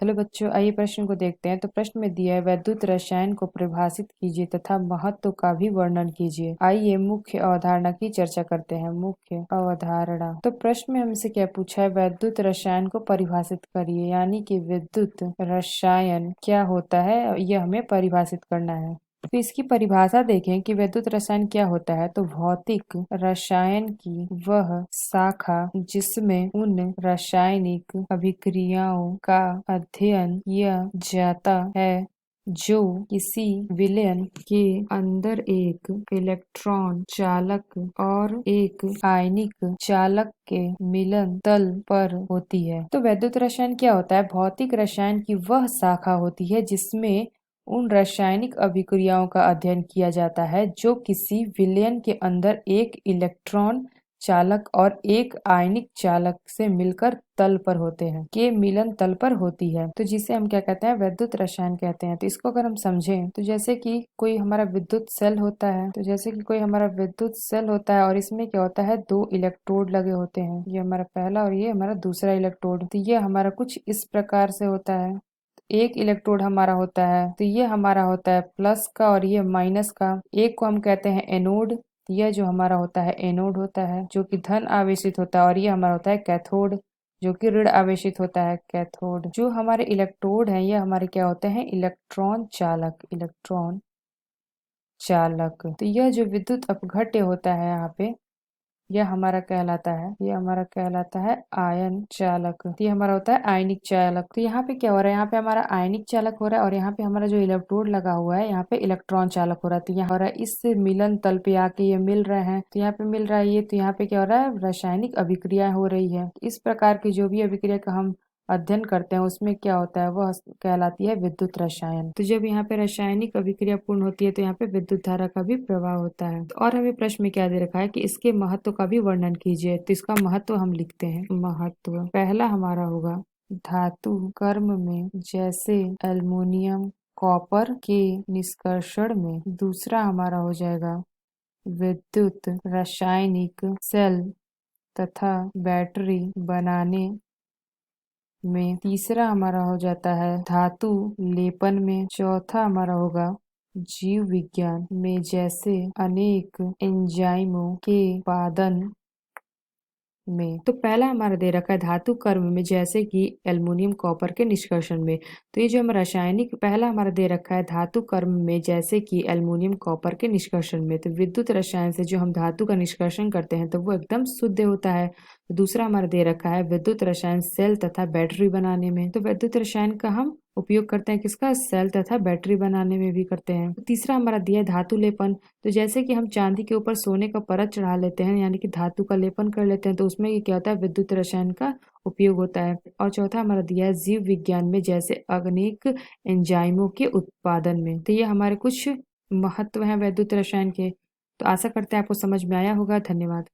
Hello बच्चों, आइए प्रश्न को देखते हैं। तो प्रश्न में दिया है वैद्युत रसायन को परिभाषित कीजिए तथा महत्व का भी वर्णन कीजिए। आइए मुख्य अवधारणा की चर्चा करते हैं। मुख्य अवधारणा। तो प्रश्न में हमसे क्या पूछा है, वैद्युत रसायन को परिभाषित करिए, यानी कि विद्युत रसायन क्या होता है यह हमें परिभाषित करना है। तो इसकी परिभाषा देखें कि वैद्युत रसायन क्या होता है। तो भौतिक रसायन की वह शाखा जिसमें उन रासायनिक अभिक्रियाओं का अध्ययन किया जाता है जो किसी विलयन के अंदर एक इलेक्ट्रॉन चालक और एक आयनिक चालक के मिलन तल पर होती है। तो वैद्युत रसायन क्या होता है? भौतिक रसायन की वह शाखा होती है जिसमें उन रासायनिक अभिक्रियाओं का अध्ययन किया जाता है जो किसी विलयन के अंदर एक इलेक्ट्रॉन चालक और एक आयनिक चालक से मिलकर तल पर होते हैं, के मिलन तल पर होती है। तो जिसे हम क्या कहते हैं? वैद्युत रसायन कहते हैं। तो इसको अगर हम समझें तो जैसे कि कोई हमारा विद्युत सेल होता है, और इसमें क्या होता है, दो इलेक्ट्रोड लगे होते हैं। ये हमारा पहला और ये हमारा दूसरा इलेक्ट्रोड। तो ये हमारा कुछ इस प्रकार से होता है। एक इलेक्ट्रोड हमारा होता है, तो ये हमारा होता है प्लस का और ये माइनस का। एक को हम कहते हैं एनोड। यह जो हमारा होता है एनोड होता है जो कि धन आवेशित होता है, और ये हमारा होता है कैथोड जो कि ऋण आवेशित होता है, कैथोड। जो हमारे इलेक्ट्रोड हैं ये हमारे क्या होते हैं? इलेक्ट्रॉन चालक। तो यह जो विद्युत अपघट्य होता है यहाँ पे, यह हमारा कहलाता है आयन चालक। तो ये हमारा होता है आयनिक चालक। तो यहाँ पे क्या हो रहा है? यहाँ पे हमारा आयनिक चालक हो रहा है और यहाँ पे हमारा जो इलेक्ट्रोड लगा हुआ है यहाँ पे इलेक्ट्रॉन चालक हो रहा है। तो यहाँ हो रहा है इस मिलन तल पे आके ये मिल रहे हैं। तो यहाँ पे मिल रहा है ये, तो यहाँ पे क्या हो रहा है? रासायनिक अभिक्रिया हो रही है। इस प्रकार की जो भी अभिक्रिया का हम अध्ययन करते हैं उसमें क्या होता है, वह कहलाती है विद्युत रसायन। तो जब यहाँ पे रासायनिक अभिक्रिया पूर्ण होती है तो यहाँ पे विद्युत धारा का भी प्रवाह होता है। तो और हमें प्रश्न में क्या दे रखा है कि इसके महत्व का भी वर्णन कीजिए। तो इसका महत्व हम लिखते हैं। महत्व पहला हमारा होगा धातु कर्म में जैसे एल्युमिनियम कॉपर के निष्कर्षण में। दूसरा हमारा हो जाएगा विद्युत रासायनिक सेल तथा बैटरी बनाने में। तीसरा हमारा हो जाता है धातु लेपन में। चौथा हमारा होगा जीव विज्ञान में जैसे अनेक एंजाइमों के उत्पादन में। तो पहला हमारा दे रखा है धातु कर्म में जैसे कि एल्युमिनियम कॉपर के निष्कर्षण में। तो ये जो हम रासायनिक पहला हमारा दे रखा है धातु कर्म में जैसे कि एल्युमिनियम कॉपर के निष्कर्षण में। तो विद्युत रसायन से जो हम धातु का निष्कर्षण करते हैं तो वो एकदम शुद्ध होता है। दूसरा हमारा दे रखा है विद्युत रसायन सेल तथा बैटरी बनाने में। तो विद्युत रसायन का हम उपयोग करते हैं किसका? सेल तथा बैटरी बनाने में भी करते हैं। तीसरा हमारा दिया है धातु लेपन। तो जैसे कि हम चांदी के ऊपर सोने का परत चढ़ा लेते हैं, यानी कि धातु का लेपन कर लेते हैं, तो उसमें ये क्या होता है? विद्युत रसायन का उपयोग होता है। और चौथा हमारा दिया है जीव विज्ञान में जैसे अनेक एंजाइमों के उत्पादन में। तो ये हमारे कुछ महत्व हैं वैद्युत रसायन के। तो आशा करते हैं आपको समझ में आया होगा। धन्यवाद।